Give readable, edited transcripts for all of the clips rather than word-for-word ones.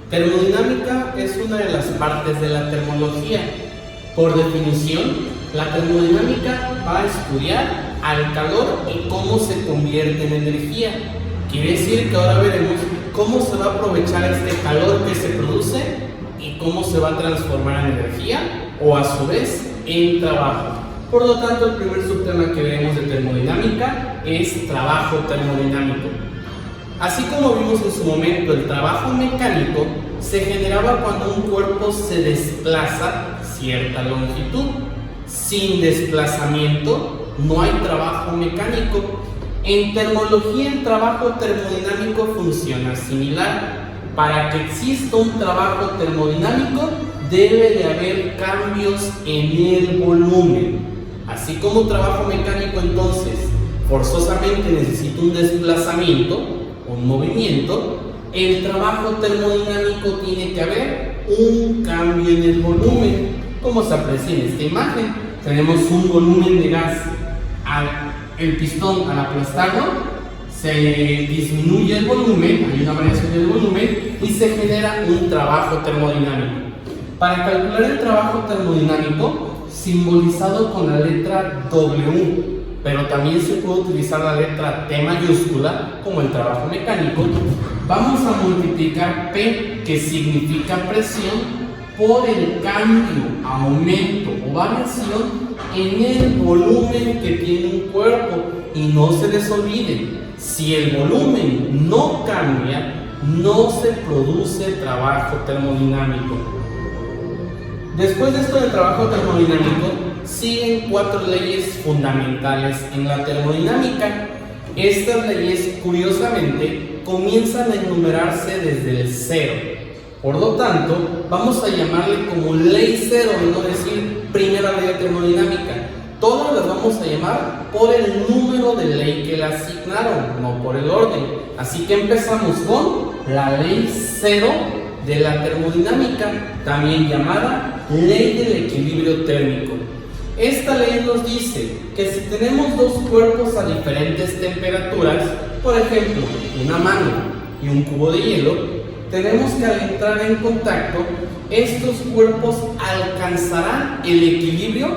Termodinámica es una de las partes de la termología. Por definición, la termodinámica va a estudiar al calor y cómo se convierte en energía. Quiere decir que ahora veremos cómo se va a aprovechar este calor que se produce y cómo se va a transformar en energía o a su vez en trabajo. Por lo tanto, el primer subtema que veremos de termodinámica es trabajo termodinámico. Así como vimos en su momento, el trabajo mecánico se generaba cuando un cuerpo se desplaza cierta longitud. Sin desplazamiento no hay trabajo mecánico. En termología, el trabajo termodinámico funciona similar. Para que exista un trabajo termodinámico debe de haber cambios en el volumen. Así como trabajo mecánico, entonces, forzosamente necesita un desplazamiento, un movimiento, el trabajo termodinámico tiene que haber un cambio en el volumen. Como se aprecia en esta imagen, tenemos un volumen de gas. El pistón, al aplastarlo, se disminuye el volumen, hay una variación del volumen y se genera un trabajo termodinámico. Para calcular el trabajo termodinámico, simbolizado con la letra W, pero también se puede utilizar la letra T mayúscula como el trabajo mecánico, vamos a multiplicar P, que significa presión, por el cambio, aumento o variación en el volumen que tiene un cuerpo. Y no se les olvide, si el volumen no cambia, no se produce trabajo termodinámico. Después de esto del trabajo termodinámico, siguen 4 leyes fundamentales en la termodinámica. Estas leyes, curiosamente, comienzan a enumerarse desde el 0. Por lo tanto, vamos a llamarle como ley 0, y no decir primera ley de termodinámica. Todas las vamos a llamar por el número de ley que la asignaron, no por el orden. Así que empezamos con la ley 0 de la termodinámica, también llamada ley del equilibrio térmico. Esta ley nos dice que si tenemos dos cuerpos a diferentes temperaturas, por ejemplo, una mano y un cubo de hielo, tenemos que al entrar en contacto, estos cuerpos alcanzarán el equilibrio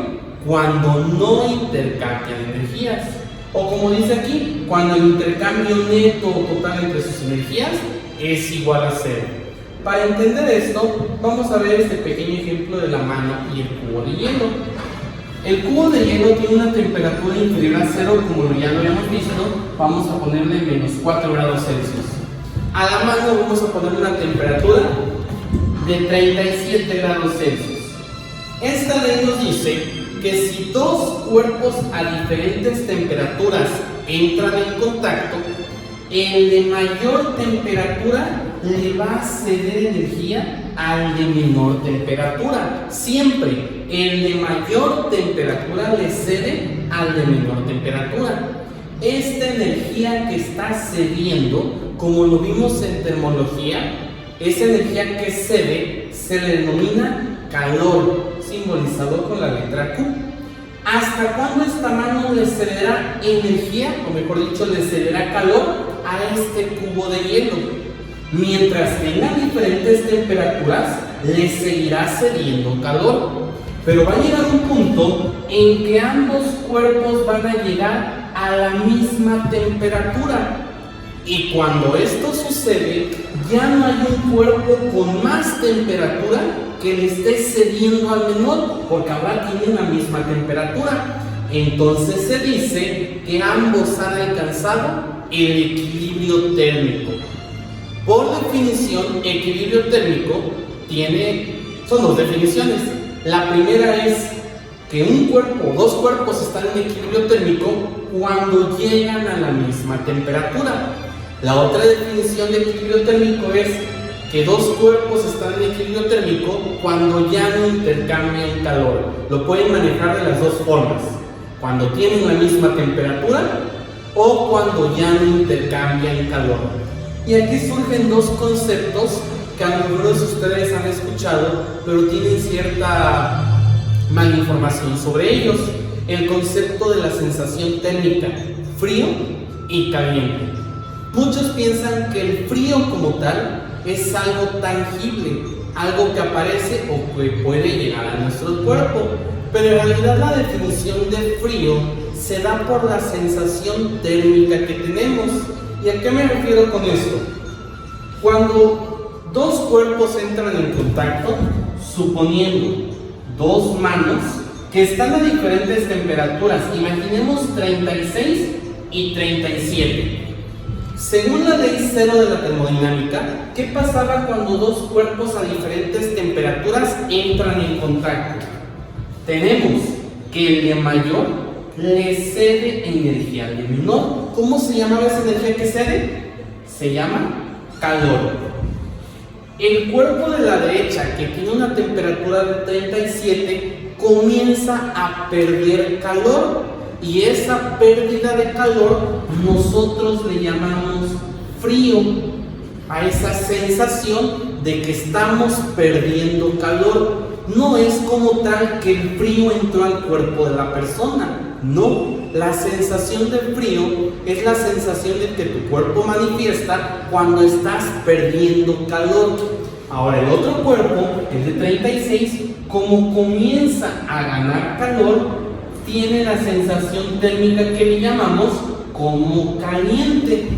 cuando no intercambian energías. O como dice aquí, cuando el intercambio neto o total entre sus energías es igual a 0. Para entender esto, vamos a ver este pequeño ejemplo de la mano y el cubo de hielo. El cubo de hielo tiene una temperatura inferior a 0, como ya lo habíamos visto. Vamos a ponerle menos 4 grados Celsius. A la mano vamos a poner una temperatura de 37 grados Celsius. Esta ley nos dice que si dos cuerpos a diferentes temperaturas entran en contacto, el de mayor temperatura le va a ceder energía al de menor temperatura. Siempre el de mayor temperatura le cede al de menor temperatura. Esta energía que está cediendo, como lo vimos en termología, esa energía que cede se le denomina calor, simbolizado con la letra Q. ¿Hasta cuándo esta mano le cederá energía, o mejor dicho, le cederá calor a este cubo de hielo? Mientras tenga diferentes temperaturas, le seguirá cediendo calor. Pero va a llegar un punto en que ambos cuerpos van a llegar a la misma temperatura. Y cuando esto sucede, ya no hay un cuerpo con más temperatura que le esté cediendo al menor, porque ahora tienen la misma temperatura. Entonces se dice que ambos han alcanzado el equilibrio térmico. Por definición, equilibrio térmico son dos definiciones. La primera es que un cuerpo o dos cuerpos están en equilibrio térmico cuando llegan a la misma temperatura. La otra definición de equilibrio térmico es que dos cuerpos están en equilibrio térmico cuando ya no intercambian calor. Lo pueden manejar de las dos formas: cuando tienen la misma temperatura o cuando ya no intercambian calor. Y aquí surgen dos conceptos que algunos de ustedes han escuchado, pero tienen cierta malinformación sobre ellos. El concepto de la sensación térmica, frío y caliente. Muchos piensan que el frío como tal es algo tangible, algo que aparece o que puede llegar a nuestro cuerpo. Pero en realidad la definición de frío se da por la sensación térmica que tenemos. ¿Y a qué me refiero con esto? Cuando dos cuerpos entran en contacto, suponiendo dos manos que están a diferentes temperaturas, imaginemos 36 y 37. Según la ley cero de la termodinámica, ¿qué pasaba cuando dos cuerpos a diferentes temperaturas entran en contacto? Tenemos que el de mayor le cede energía al de menor. ¿Cómo se llama esa energía que cede? Se llama calor. El cuerpo de la derecha, que tiene una temperatura de 37, comienza a perder calor, y esa pérdida de calor nosotros le llamamos frío, a esa sensación de que estamos perdiendo calor. No es como tal que el frío entró al cuerpo de la persona, no. La sensación de frío es la sensación de que tu cuerpo manifiesta cuando estás perdiendo calor. Ahora el otro cuerpo, el de 36, como comienza a ganar calor, tiene la sensación térmica que le llamamos como caliente.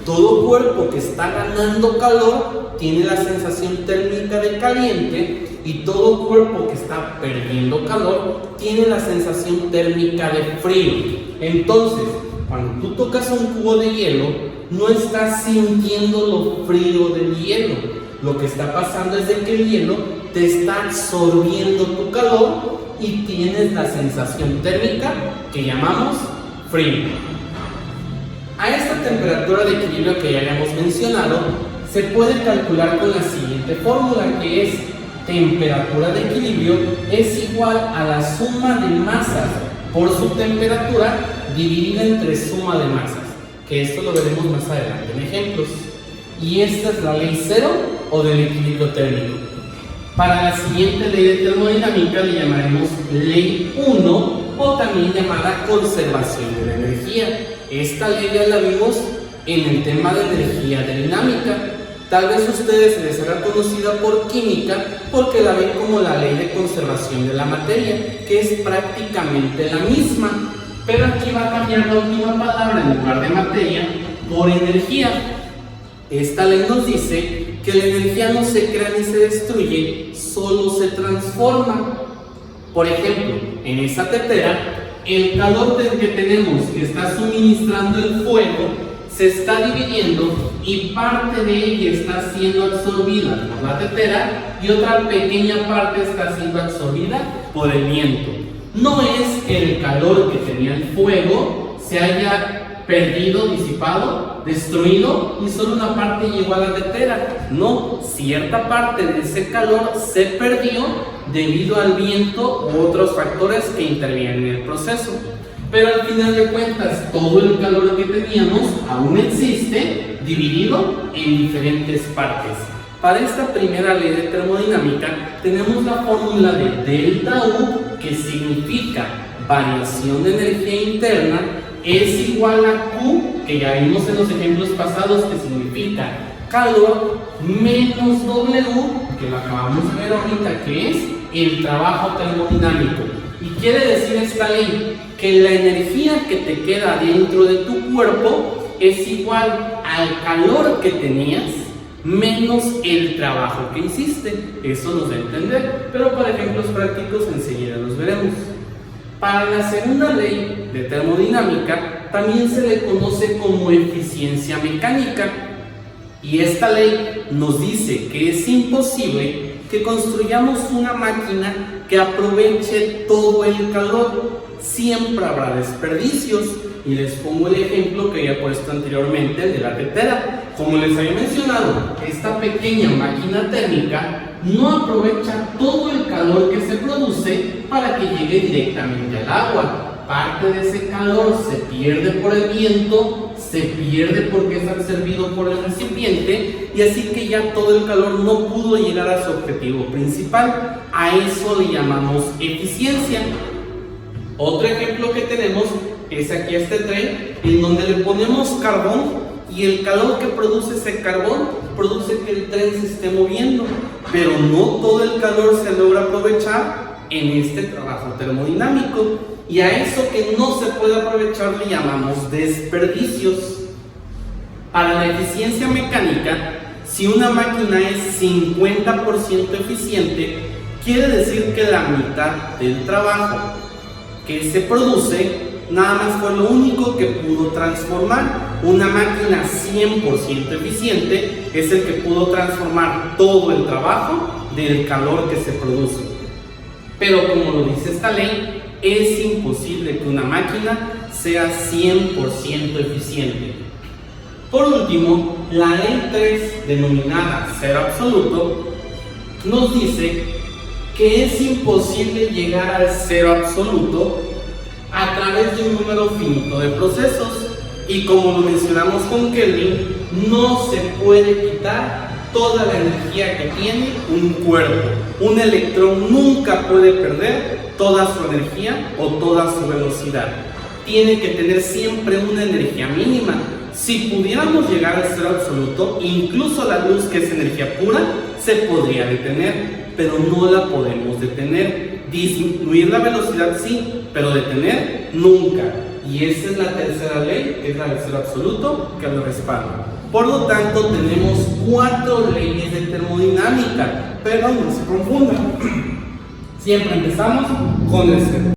Todo cuerpo que está ganando calor tiene la sensación térmica de caliente, y todo cuerpo que está perdiendo calor tiene la sensación térmica de frío. Entonces, cuando tú tocas un cubo de hielo, no estás sintiendo lo frío del hielo. Lo que está pasando es de que el hielo te está absorbiendo tu calor y tienes la sensación térmica que llamamos frío. A esta temperatura de equilibrio que ya habíamos mencionado, se puede calcular con la siguiente fórmula, que es: temperatura de equilibrio es igual a la suma de masas por su temperatura dividida entre suma de masas, que esto lo veremos más adelante en ejemplos. Y esta es la ley cero o del equilibrio térmico. Para la siguiente ley de termodinámica le llamaremos ley 1, o también llamada conservación de la energía. Esta ley ya la vimos en el tema de energía dinámica. Tal vez a ustedes se les haga conocida por química porque la ven como la ley de conservación de la materia, que es prácticamente la misma, pero aquí va a cambiar la última palabra en lugar de materia por energía. Esta ley nos dice que la energía no se crea ni se destruye, solo se transforma. Por ejemplo, en esa tetera, el calor que tenemos que está suministrando el fuego se está dividiendo, y parte de ella está siendo absorbida por la tetera y otra pequeña parte está siendo absorbida por el viento. No es que el calor que tenía el fuego se haya perdido, disipado, destruido y solo una parte llegó a la tetera. No, cierta parte de ese calor se perdió debido al viento u otros factores que intervienen en el proceso. Pero al final de cuentas, todo el calor que teníamos aún existe, dividido en diferentes partes. Para esta primera ley de termodinámica tenemos la fórmula de delta U, que significa variación de energía interna, es igual a Q, que ya vimos en los ejemplos pasados, que significa calor, menos W, que lo acabamos de ver ahorita, que es el trabajo termodinámico. Y quiere decir esta ley que la energía que te queda dentro de tu cuerpo es igual al calor que tenías menos el trabajo que hiciste. Eso nos da a entender, pero para ejemplos prácticos enseguida los veremos. Para la segunda ley de termodinámica también se le conoce como eficiencia mecánica, y esta ley nos dice que es imposible que construyamos una máquina que aproveche todo el calor. Siempre habrá desperdicios, y les pongo el ejemplo que había puesto anteriormente de la tetera. Como les había mencionado, esta pequeña máquina térmica no aprovecha todo el calor que se produce para que llegue directamente al agua. Parte de ese calor se pierde por el viento, se pierde porque es absorbido por el recipiente, y así que ya todo el calor no pudo llegar a su objetivo principal. A eso le llamamos eficiencia. Otro ejemplo que tenemos es aquí este tren, en donde le ponemos carbón, y el calor que produce ese carbón produce que el tren se esté moviendo, pero no todo el calor se logra aprovechar en este trabajo termodinámico, y a eso que no se puede aprovechar le llamamos desperdicios. Para la eficiencia mecánica, si una máquina es 50% eficiente, quiere decir que la mitad del trabajo que se produce nada más fue lo único que pudo transformar. Una máquina 100% eficiente es el que pudo transformar todo el trabajo del calor que se produce. Pero como lo dice esta ley, es imposible que una máquina sea 100% eficiente. Por último, la ley 3, denominada cero absoluto, nos dice que es imposible llegar al cero absoluto a través de un número finito de procesos, y como lo mencionamos con Kelvin, no se puede quitar toda la energía que tiene un cuerpo. Un electrón nunca puede perder toda su energía o toda su velocidad. Tiene que tener siempre una energía mínima. Si pudiéramos llegar al cero absoluto, incluso la luz, que es energía pura, se podría detener, pero no la podemos detener. Disminuir la velocidad sí, pero detener nunca. Y esa es la tercera ley, que es la del cero absoluto, que lo respalda. Por lo tanto, tenemos 4 leyes de termodinámica, pero no se confundan. Siempre empezamos con el cero.